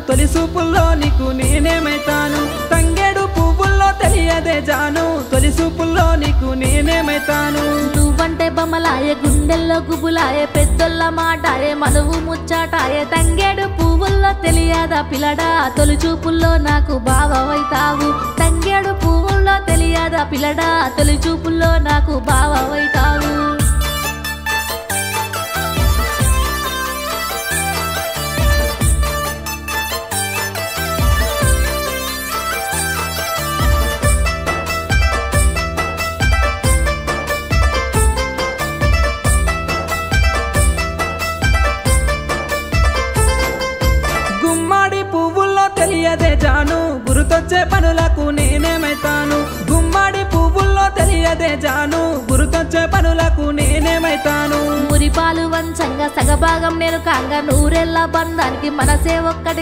తొలి చూపుల్లో నీకు నేనేమైతాను తంగేడు పువ్వుల్లో తెలియదే జాను తొలి చూపుల్లో నీకు నేనేమైతాను నువ్వంటే బొమ్మలాయే గుండెల్లో గుబులాయే పెద్దోళ్ళ మాటాయే మనువు ముచ్చాటాయే తంగేడు పువ్వుల్లో తెలియదా పిల్లడా తొలి చూపుల్లో నాకు బావైతావు తంగేడు పువ్వుల్లో తెలియదా పిల్లడా తొలి చూపుల్లో నాకు బావైతావు తెలియదే జాను గురుతొచ్చే పనులకు నేనేమైతాను గుమ్మడి పువ్వుల్లో తెలియదే జాను గురుతొచ్చే పనులకు నేనేమైతాను మురిపాలు వంచంగా సగభాగం నేను కాంగా నూరెళ్ళ బంధానికి మనసే ఒక్కటి